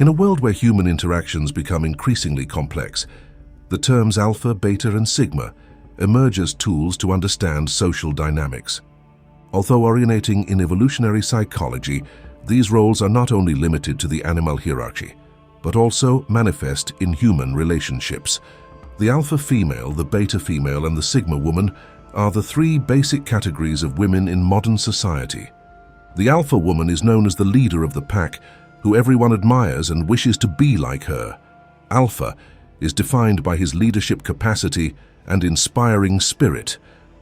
In a world where human interactions become increasingly complex, the terms alpha, beta, and sigma emerge as tools to understand social dynamics. Although originating in evolutionary psychology, these roles are not only limited to the animal hierarchy, but also manifest in human relationships. The alpha female, the beta female, and the sigma woman are the three basic categories of women in modern society. The alpha woman is known as the leader of the pack, who everyone admires and wishes to be like her. Alpha is defined by his leadership capacity and inspiring spirit.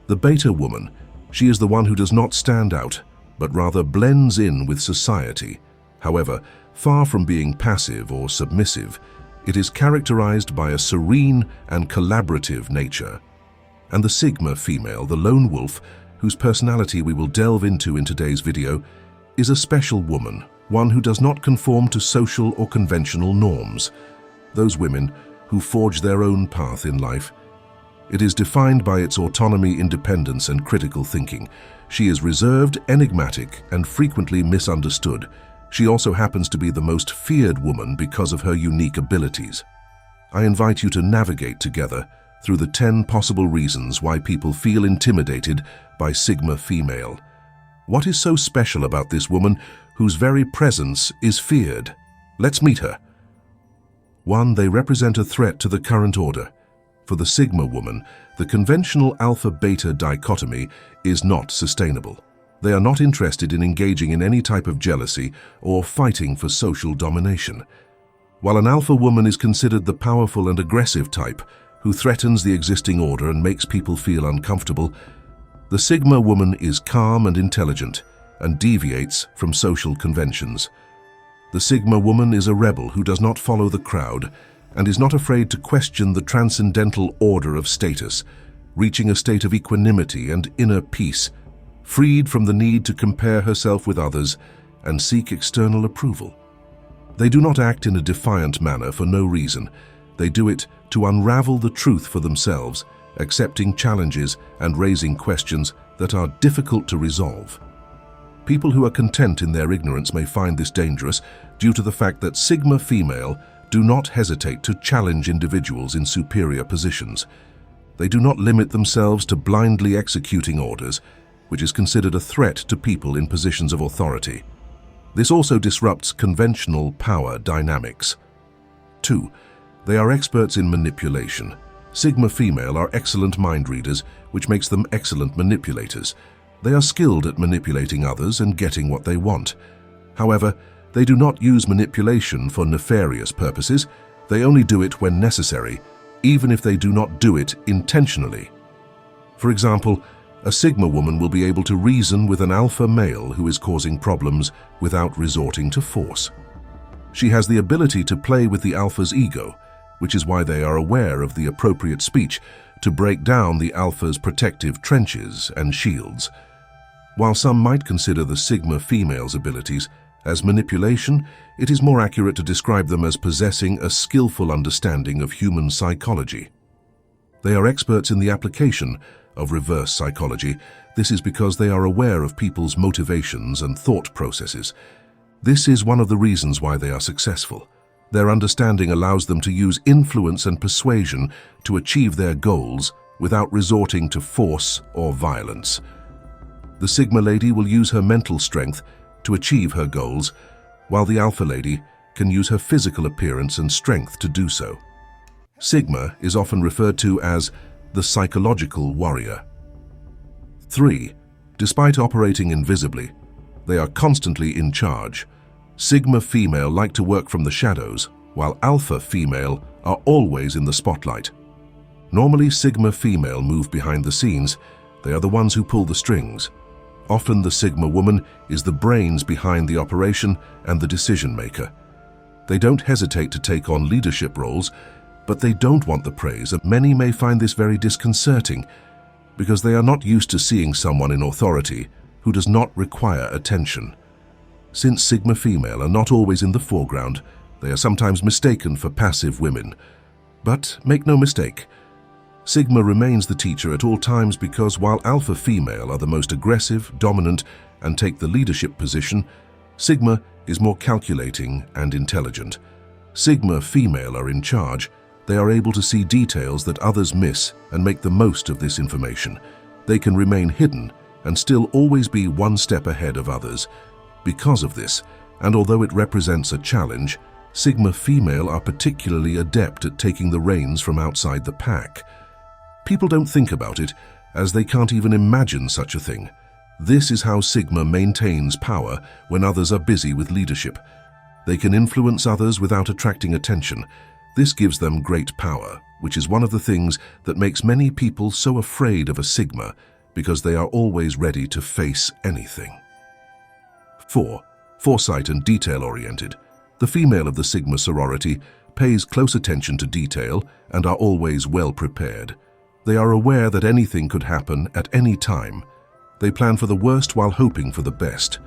The beta woman, she is the one who does not stand out, but rather blends in with society. However, far from being passive or submissive, it is characterized by a serene and collaborative nature. And the sigma female, the lone wolf, whose personality we will delve into in today's video, is a special woman, one who does not conform to social or conventional norms. Those women who forge their own path in life. It is defined by its autonomy, independence, and critical thinking. She is reserved, enigmatic, and frequently misunderstood. She also happens to be the most feared woman because of her unique abilities. I invite you to navigate together through the 10 possible reasons why people feel intimidated by sigma female. What is so special about this woman whose very presence is feared? Let's meet her. 1. They represent a threat to the current order. For the sigma woman, the conventional alpha-beta dichotomy is not sustainable. They are not interested in engaging in any type of jealousy or fighting for social domination. While an alpha woman is considered the powerful and aggressive type, who threatens the existing order and makes people feel uncomfortable, the sigma woman is calm and intelligent and deviates from social conventions. The sigma woman is a rebel who does not follow the crowd and is not afraid to question the transcendental order of status, reaching a state of equanimity and inner peace, freed from the need to compare herself with others and seek external approval. They do not act in a defiant manner for no reason. They do it to unravel the truth for themselves, accepting challenges and raising questions that are difficult to resolve. People who are content in their ignorance may find this dangerous due to the fact that sigma female do not hesitate to challenge individuals in superior positions. They do not limit themselves to blindly executing orders, which is considered a threat to people in positions of authority. This also disrupts conventional power dynamics. 2. They are experts in manipulation. Sigma female are excellent mind readers, which makes them excellent manipulators. They are skilled at manipulating others and getting what they want. However, they do not use manipulation for nefarious purposes. They only do it when necessary, even if they do not do it intentionally. For example, a sigma woman will be able to reason with an alpha male who is causing problems without resorting to force. She has the ability to play with the alpha's ego, which is why they are aware of the appropriate speech to break down the alpha's protective trenches and shields. While some might consider the sigma female's abilities as manipulation, it is more accurate to describe them as possessing a skillful understanding of human psychology. They are experts in the application of reverse psychology. This is because they are aware of people's motivations and thought processes. This is one of the reasons why they are successful. Their understanding allows them to use influence and persuasion to achieve their goals without resorting to force or violence. The sigma lady will use her mental strength to achieve her goals, while the alpha lady can use her physical appearance and strength to do so. Sigma is often referred to as the psychological warrior. 3. Despite operating invisibly, they are constantly in charge. Sigma female like to work from the shadows, while alpha female are always in the spotlight. Normally, sigma female move behind the scenes. They are the ones who pull the strings. Often the sigma woman is the brains behind the operation and the decision maker. They don't hesitate to take on leadership roles, but they don't want the praise, and many may find this very disconcerting because they are not used to seeing someone in authority who does not require attention. Since sigma female are not always in the foreground, they are sometimes mistaken for passive women. But make no mistake, sigma remains the teacher at all times because while alpha female are the most aggressive, dominant, and take the leadership position, sigma is more calculating and intelligent. Sigma female are in charge. They are able to see details that others miss and make the most of this information. They can remain hidden and still always be one step ahead of others. Because of this, and although it represents a challenge, Sigma female are particularly adept at taking the reins from outside the pack. People don't think about it, as they can't even imagine such a thing. This is how Sigma maintains power when others are busy with leadership. They can influence others without attracting attention. This gives them great power, which is one of the things that makes many people so afraid of a Sigma, because they are always ready to face anything. 4. Foresight and detail-oriented. The female of the Sigma sorority pays close attention to detail and are always well prepared. They are aware that anything could happen at any time. They plan for the worst while hoping for the best.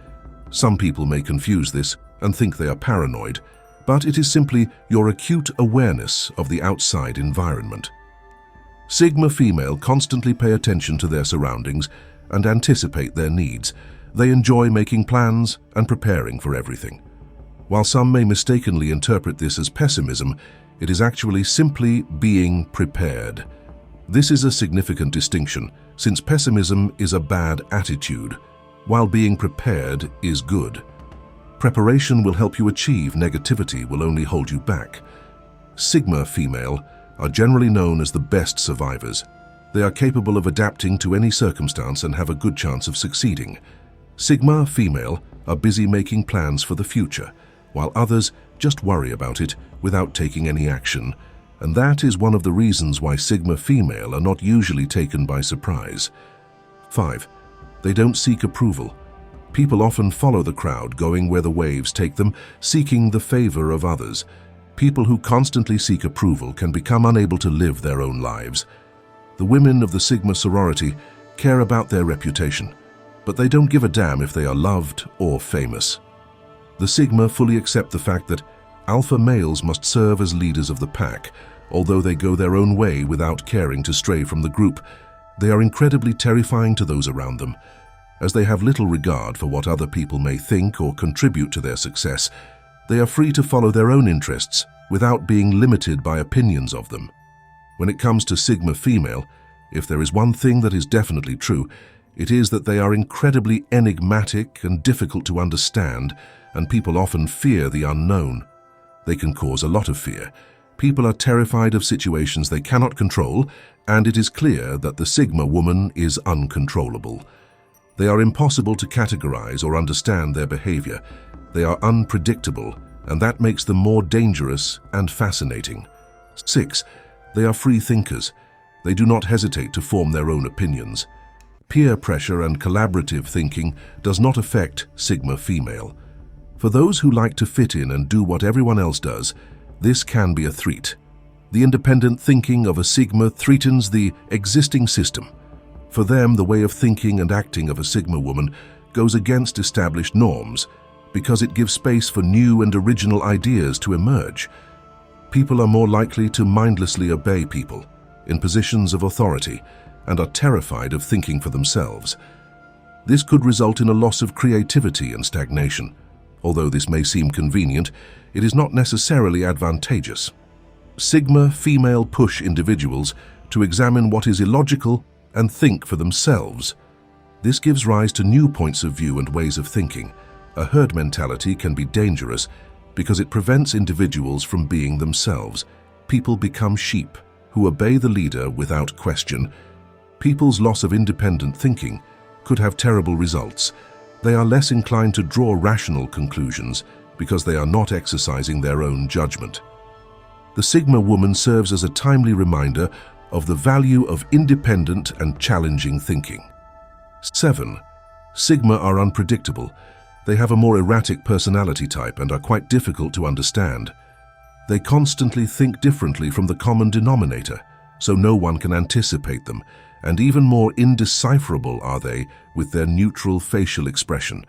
Some people may confuse this and think they are paranoid, but it is simply your acute awareness of the outside environment. Sigma female constantly pay attention to their surroundings and anticipate their needs. They enjoy making plans and preparing for everything. While some may mistakenly interpret this as pessimism, it is actually simply being prepared. This is a significant distinction, since pessimism is a bad attitude, while being prepared is good. Preparation will help you achieve, negativity will only hold you back. Sigma female are generally known as the best survivors. They are capable of adapting to any circumstance and have a good chance of succeeding. Sigma female are busy making plans for the future, while others just worry about it without taking any action, and that is one of the reasons why Sigma female are not usually taken by surprise. 5. They don't seek approval. People often follow the crowd, going where the waves take them, seeking the favor of others. People who constantly seek approval can become unable to live their own lives. The women of the Sigma sorority care about their reputation, but they don't give a damn if they are loved or famous. The Sigma fully accept the fact that alpha males must serve as leaders of the pack. Although they go their own way without caring to stray from the group, they are incredibly terrifying to those around them. As they have little regard for what other people may think or contribute to their success, they are free to follow their own interests without being limited by opinions of them. When it comes to Sigma female, if there is one thing that is definitely true, it is that they are incredibly enigmatic and difficult to understand, and people often fear the unknown. They can cause a lot of fear. People are terrified of situations they cannot control, and it is clear that the Sigma woman is uncontrollable. They are impossible to categorize or understand their behavior. They are unpredictable, and that makes them more dangerous and fascinating. 6. They are free thinkers. They do not hesitate to form their own opinions. Peer pressure and collaborative thinking does not affect Sigma female. For those who like to fit in and do what everyone else does, this can be a threat. The independent thinking of a Sigma threatens the existing system. For them, the way of thinking and acting of a Sigma woman goes against established norms because it gives space for new and original ideas to emerge. People are more likely to mindlessly obey people in positions of authority and are terrified of thinking for themselves. This could result in a loss of creativity and stagnation. Although this may seem convenient, it is not necessarily advantageous. Sigma female push individuals to examine what is illogical and think for themselves. This gives rise to new points of view and ways of thinking. A herd mentality can be dangerous because it prevents individuals from being themselves. People become sheep who obey the leader without question. People's loss of independent thinking could have terrible results. They are less inclined to draw rational conclusions because they are not exercising their own judgment. The Sigma woman serves as a timely reminder of the value of independent and challenging thinking. 7. Sigma are unpredictable. They have a more erratic personality type and are quite difficult to understand. They constantly think differently from the common denominator, so no one can anticipate them, and even more indecipherable are they with their neutral facial expression.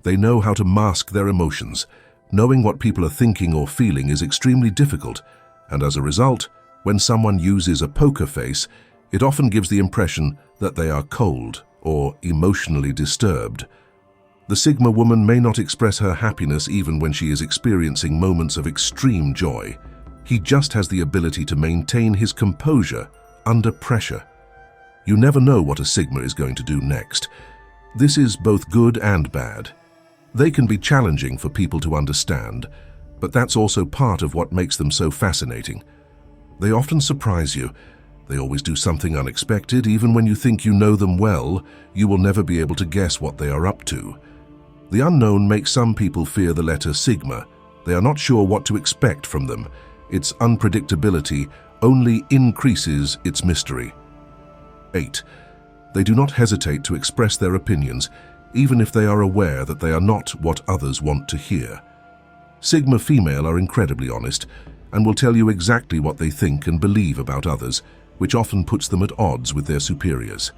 They know how to mask their emotions. Knowing what people are thinking or feeling is extremely difficult, and as a result, when someone uses a poker face, it often gives the impression that they are cold or emotionally disturbed. The Sigma woman may not express her happiness even when she is experiencing moments of extreme joy. He just has the ability to maintain his composure under pressure. You never know what a Sigma is going to do next. This is both good and bad. They can be challenging for people to understand, but that's also part of what makes them so fascinating. They often surprise you. They always do something unexpected. Even when you think you know them well, you will never be able to guess what they are up to. The unknown makes some people fear the letter Sigma. They are not sure what to expect from them. Its unpredictability only increases its mystery. 8. They do not hesitate to express their opinions, even if they are aware that they are not what others want to hear. Sigma female are incredibly honest and will tell you exactly what they think and believe about others, which often puts them at odds with their superiors.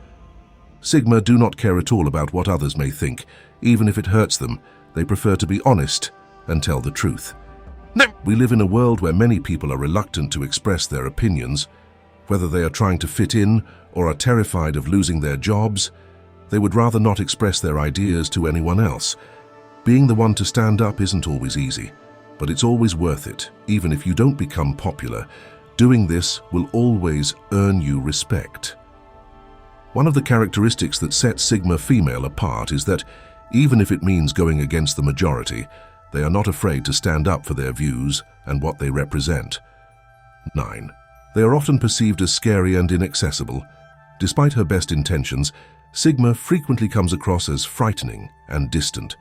Sigma do not care at all about what others may think. Even if it hurts them, they prefer to be honest and tell the truth. We live in a world where many people are reluctant to express their opinions. Whether they are trying to fit in or are terrified of losing their jobs, they would rather not express their ideas to anyone else. Being the one to stand up isn't always easy, but it's always worth it. Even if you don't become popular, doing this will always earn you respect. One of the characteristics that sets Sigma female apart is that, even if it means going against the majority, they are not afraid to stand up for their views and what they represent. 9. They are often perceived as scary and inaccessible. Despite her best intentions, Sigma frequently comes across as frightening and distant.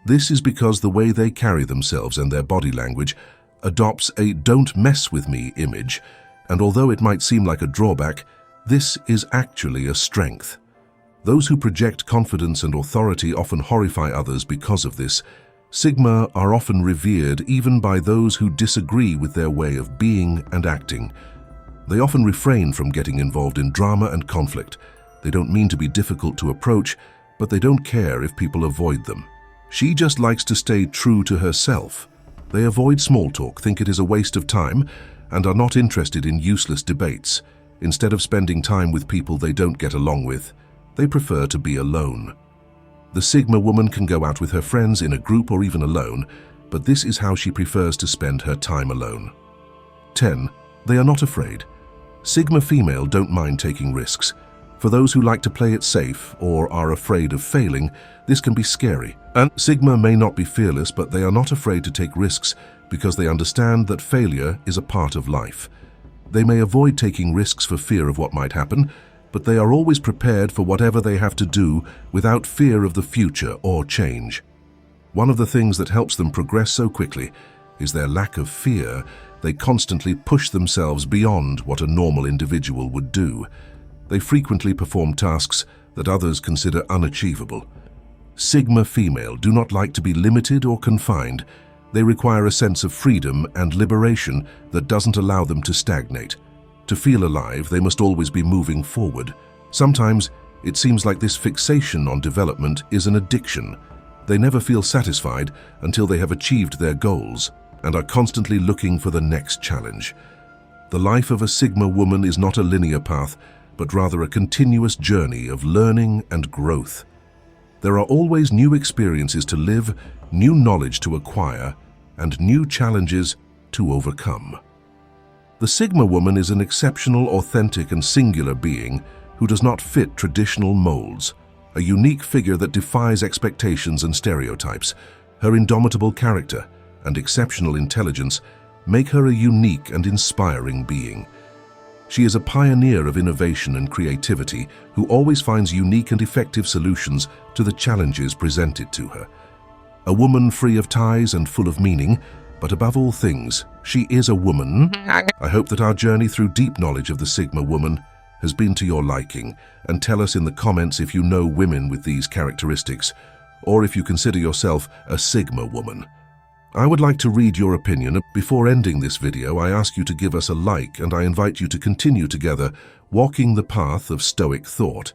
This is because the way they carry themselves and their body language adopts a "don't mess with me" image, and although it might seem like a drawback, this is actually a strength. Those who project confidence and authority often horrify others because of this. Sigma are often revered even by those who disagree with their way of being and acting. They often refrain from getting involved in drama and conflict. They don't mean to be difficult to approach, but they don't care if people avoid them. She just likes to stay true to herself. They avoid small talk, think it is a waste of time, and are not interested in useless debates. Instead of spending time with people they don't get along with, they prefer to be alone. The Sigma woman can go out with her friends, in a group, or even alone, but this is how she prefers to spend her time alone. 10. They are not afraid. Sigma female don't mind taking risks. For those who like to play it safe or are afraid of failing, this can be scary. And Sigma may not be fearless, but they are not afraid to take risks because they understand that failure is a part of life. They may avoid taking risks for fear of what might happen, but they are always prepared for whatever they have to do without fear of the future or change. One of the things that helps them progress so quickly is their lack of fear. They constantly push themselves beyond what a normal individual would do. They frequently perform tasks that others consider unachievable. Sigma female do not like to be limited or confined. They require a sense of freedom and liberation that doesn't allow them to stagnate. To feel alive, they must always be moving forward. Sometimes it seems like this fixation on development is an addiction. They never feel satisfied until they have achieved their goals and are constantly looking for the next challenge. The life of a Sigma woman is not a linear path, but rather a continuous journey of learning and growth. There are always new experiences to live, new knowledge to acquire, and new challenges to overcome. The Sigma woman is an exceptional, authentic, and singular being who does not fit traditional molds, a unique figure that defies expectations and stereotypes. Her indomitable character and exceptional intelligence make her a unique and inspiring being. She is a pioneer of innovation and creativity who always finds unique and effective solutions to the challenges presented to her. A woman free of ties and full of meaning, but above all things, she is a woman. I hope that our journey through deep knowledge of the Sigma woman has been to your liking, and tell us in the comments if you know women with these characteristics, or if you consider yourself a Sigma woman. I would like to read your opinion. Before ending this video, I ask you to give us a like, and I invite you to continue together walking the path of Stoic thought.